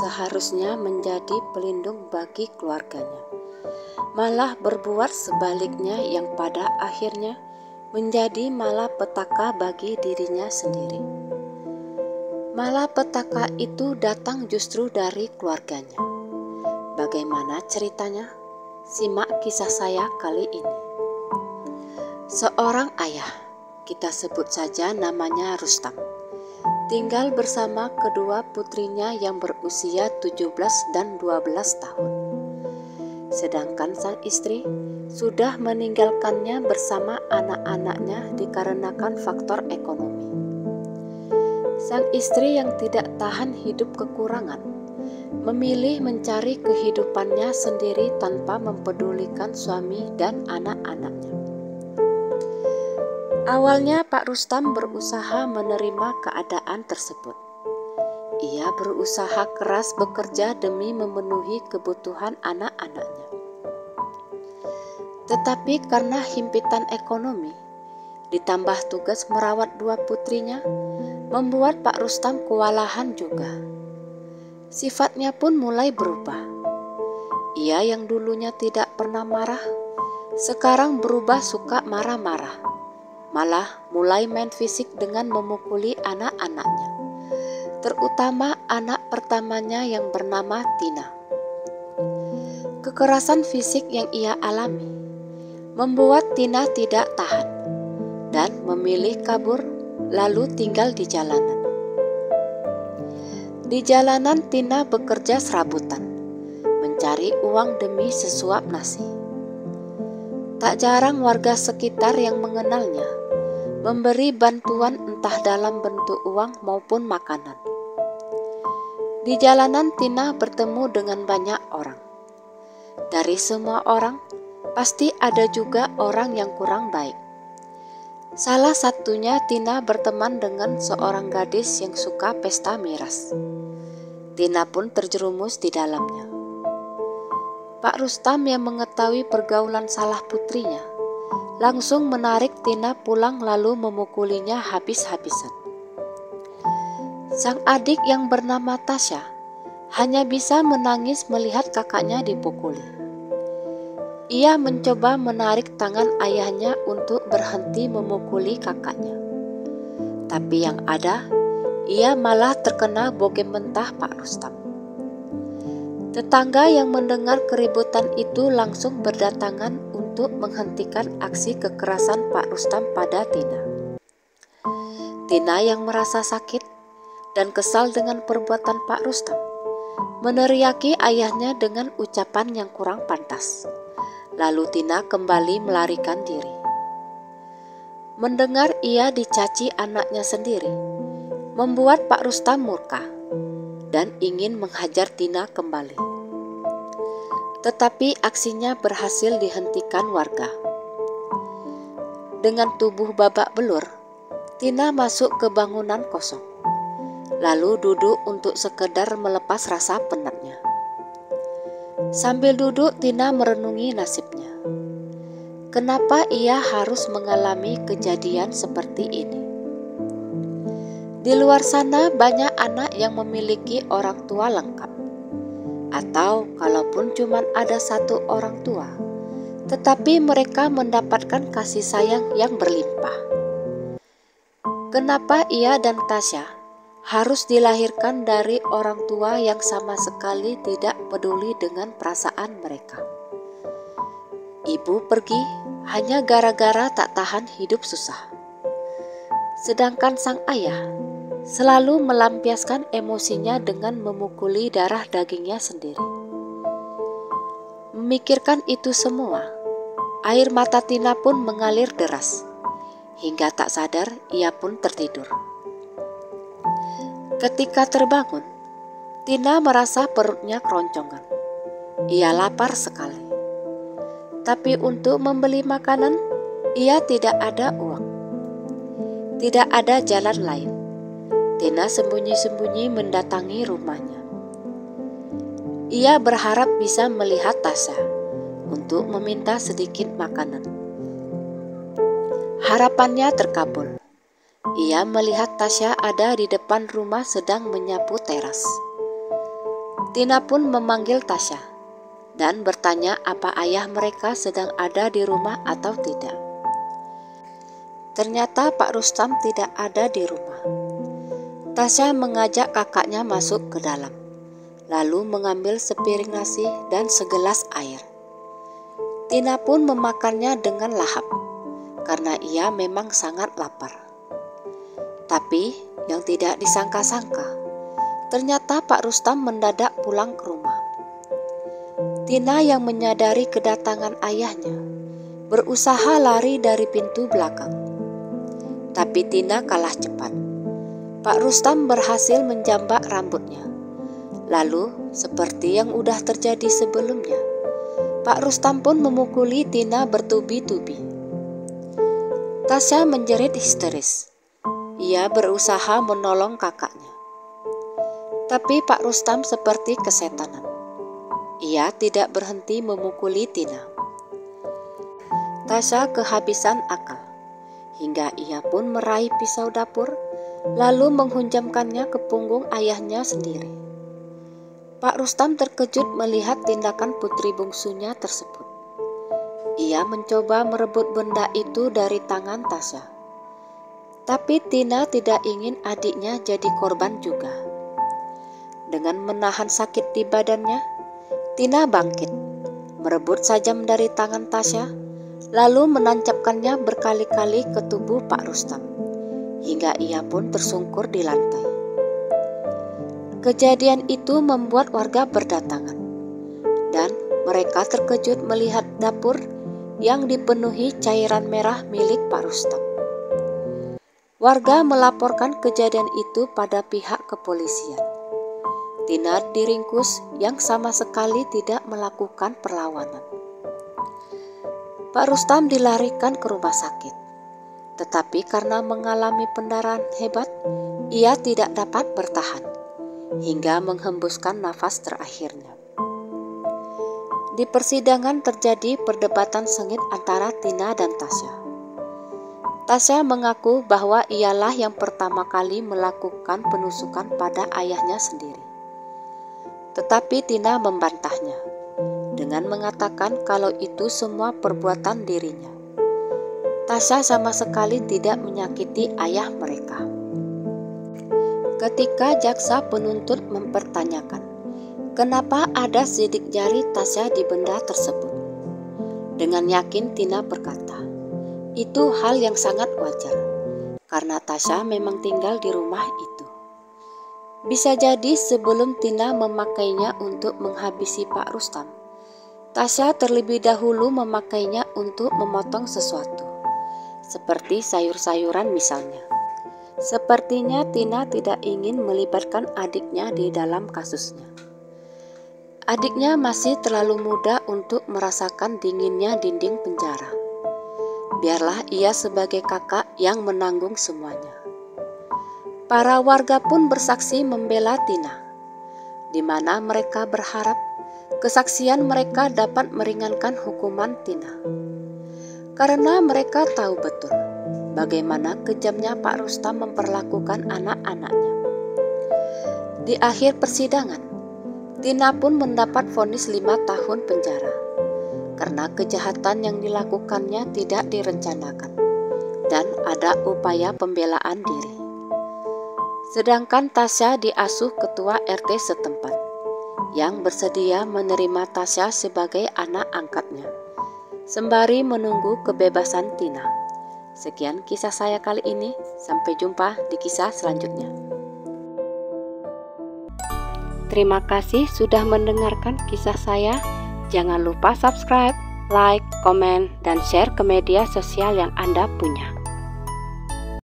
seharusnya menjadi pelindung bagi keluarganya, malah berbuat sebaliknya yang pada akhirnya menjadi malapetaka bagi dirinya sendiri. Malapetaka itu datang justru dari keluarganya. Bagaimana ceritanya? Simak kisah saya kali ini. Seorang ayah, kita sebut saja namanya Rustam, tinggal bersama kedua putrinya yang berusia 17 dan 12 tahun. Sedangkan sang istri sudah meninggalkannya bersama anak-anaknya dikarenakan faktor ekonomi. Sang istri yang tidak tahan hidup kekurangan, memilih mencari kehidupannya sendiri tanpa mempedulikan suami dan anak-anaknya. Awalnya Pak Rustam berusaha menerima keadaan tersebut. Ia berusaha keras bekerja demi memenuhi kebutuhan anak-anaknya. Tetapi karena himpitan ekonomi, ditambah tugas merawat dua putrinya, membuat Pak Rustam kewalahan juga. Sifatnya pun mulai berubah. Ia yang dulunya tidak pernah marah, sekarang berubah suka marah-marah. Malah mulai main fisik dengan memukuli anak-anaknya, terutama anak pertamanya yang bernama Tina. Kekerasan fisik yang ia alami membuat Tina tidak tahan dan memilih kabur lalu tinggal di jalanan. Di jalanan Tina bekerja serabutan, mencari uang demi sesuap nasi. Tak jarang warga sekitar yang mengenalnya memberi bantuan entah dalam bentuk uang maupun makanan. Di jalanan Tina bertemu dengan banyak orang. Dari semua orang, pasti ada juga orang yang kurang baik. Salah satunya Tina berteman dengan seorang gadis yang suka pesta miras. Tina pun terjerumus di dalamnya. Pak Rustam yang mengetahui pergaulan salah putrinya, langsung menarik Tina pulang lalu memukulinya habis-habisan. Sang adik yang bernama Tasya hanya bisa menangis melihat kakaknya dipukuli. Ia mencoba menarik tangan ayahnya untuk berhenti memukuli kakaknya. Tapi yang ada, ia malah terkena bogem mentah Pak Rustam. Tetangga yang mendengar keributan itu langsung berdatangan untuk menghentikan aksi kekerasan Pak Rustam pada Tina. Tina yang merasa sakit dan kesal dengan perbuatan Pak Rustam, meneriaki ayahnya dengan ucapan yang kurang pantas. Lalu Tina kembali melarikan diri. Mendengar ia dicaci anaknya sendiri, membuat Pak Rustam murka dan ingin menghajar Tina kembali. Tetapi aksinya berhasil dihentikan warga. Dengan tubuh babak belur, Tina masuk ke bangunan kosong, lalu duduk untuk sekedar melepas rasa penatnya. Sambil duduk, Tina merenungi nasibnya. Kenapa ia harus mengalami kejadian seperti ini? Di luar sana banyak anak yang memiliki orang tua lengkap. Atau kalaupun cuma ada satu orang tua, tetapi mereka mendapatkan kasih sayang yang berlimpah. Kenapa ia dan Tasya harus dilahirkan dari orang tua yang sama sekali tidak peduli dengan perasaan mereka? Ibu pergi hanya gara-gara tak tahan hidup susah. Sedangkan sang ayah selalu melampiaskan emosinya dengan memukuli darah dagingnya sendiri. Memikirkan itu semua, air mata Tina pun mengalir deras. Hingga tak sadar ia pun tertidur. Ketika terbangun, Tina merasa perutnya keroncongan. Ia lapar sekali. Tapi untuk membeli makanan, ia tidak ada uang. Tidak ada jalan lain. Tina sembunyi-sembunyi mendatangi rumahnya. Ia berharap bisa melihat Tasya untuk meminta sedikit makanan. Harapannya terkabul. Ia melihat Tasya ada di depan rumah sedang menyapu teras. Tina pun memanggil Tasya dan bertanya apa ayah mereka sedang ada di rumah atau tidak. Ternyata Pak Rustam tidak ada di rumah. Tasya mengajak kakaknya masuk ke dalam, lalu mengambil sepiring nasi dan segelas air. Tina pun memakannya dengan lahap, karena ia memang sangat lapar. Tapi yang tidak disangka-sangka, ternyata Pak Rustam mendadak pulang ke rumah. Tina yang menyadari kedatangan ayahnya, berusaha lari dari pintu belakang. Tapi Tina kalah cepat. Pak Rustam berhasil menjambak rambutnya. Lalu, seperti yang udah terjadi sebelumnya, Pak Rustam pun memukuli Tina bertubi-tubi. Tasya menjerit histeris. Ia berusaha menolong kakaknya. Tapi Pak Rustam seperti kesetanan. Ia tidak berhenti memukuli Tina. Tasya kehabisan akal, hingga ia pun meraih pisau dapur, lalu menghunjamkannya ke punggung ayahnya sendiri. Pak Rustam terkejut melihat tindakan putri bungsunya tersebut. Ia mencoba merebut benda itu dari tangan Tasya. Tapi Tina tidak ingin adiknya jadi korban juga. Dengan menahan sakit di badannya, Tina bangkit, merebut sajam dari tangan Tasya, lalu menancapkannya berkali-kali ke tubuh Pak Rustam, hingga ia pun tersungkur di lantai. Kejadian itu membuat warga berdatangan, dan mereka terkejut melihat dapur yang dipenuhi cairan merah milik Pak Rustam. Warga melaporkan kejadian itu pada pihak kepolisian. Tina diringkus yang sama sekali tidak melakukan perlawanan. Pak Rustam dilarikan ke rumah sakit, tetapi karena mengalami pendarahan hebat, ia tidak dapat bertahan hingga menghembuskan nafas terakhirnya. Di persidangan terjadi perdebatan sengit antara Tina dan Tasya. Tasya mengaku bahwa ialah yang pertama kali melakukan penusukan pada ayahnya sendiri. Tetapi Tina membantahnya dengan mengatakan kalau itu semua perbuatan dirinya. Tasya sama sekali tidak menyakiti ayah mereka. Ketika jaksa penuntut mempertanyakan kenapa ada sidik jari Tasya di benda tersebut, dengan yakin Tina berkata, itu hal yang sangat wajar, karena Tasya memang tinggal di rumah itu. Bisa jadi sebelum Tina memakainya untuk menghabisi Pak Rustam, Tasya terlebih dahulu memakainya untuk memotong sesuatu, seperti sayur-sayuran misalnya. Sepertinya Tina tidak ingin melibatkan adiknya di dalam kasusnya. Adiknya masih terlalu muda untuk merasakan dinginnya dinding penjara. Biarlah ia sebagai kakak yang menanggung semuanya. Para warga pun bersaksi membela Tina, di mana mereka berharap kesaksian mereka dapat meringankan hukuman Tina. Karena mereka tahu betul bagaimana kejamnya Pak Rustam memperlakukan anak-anaknya. Di akhir persidangan, Tina pun mendapat vonis 5 tahun penjara karena kejahatan yang dilakukannya tidak direncanakan dan ada upaya pembelaan diri. Sedangkan Tasya diasuh ketua RT setempat yang bersedia menerima Tasya sebagai anak angkatnya, sembari menunggu kebebasan Tina. Sekian kisah saya kali ini, sampai jumpa di kisah selanjutnya. Terima kasih sudah mendengarkan kisah saya. Jangan lupa subscribe, like, komen, dan share ke media sosial yang Anda punya.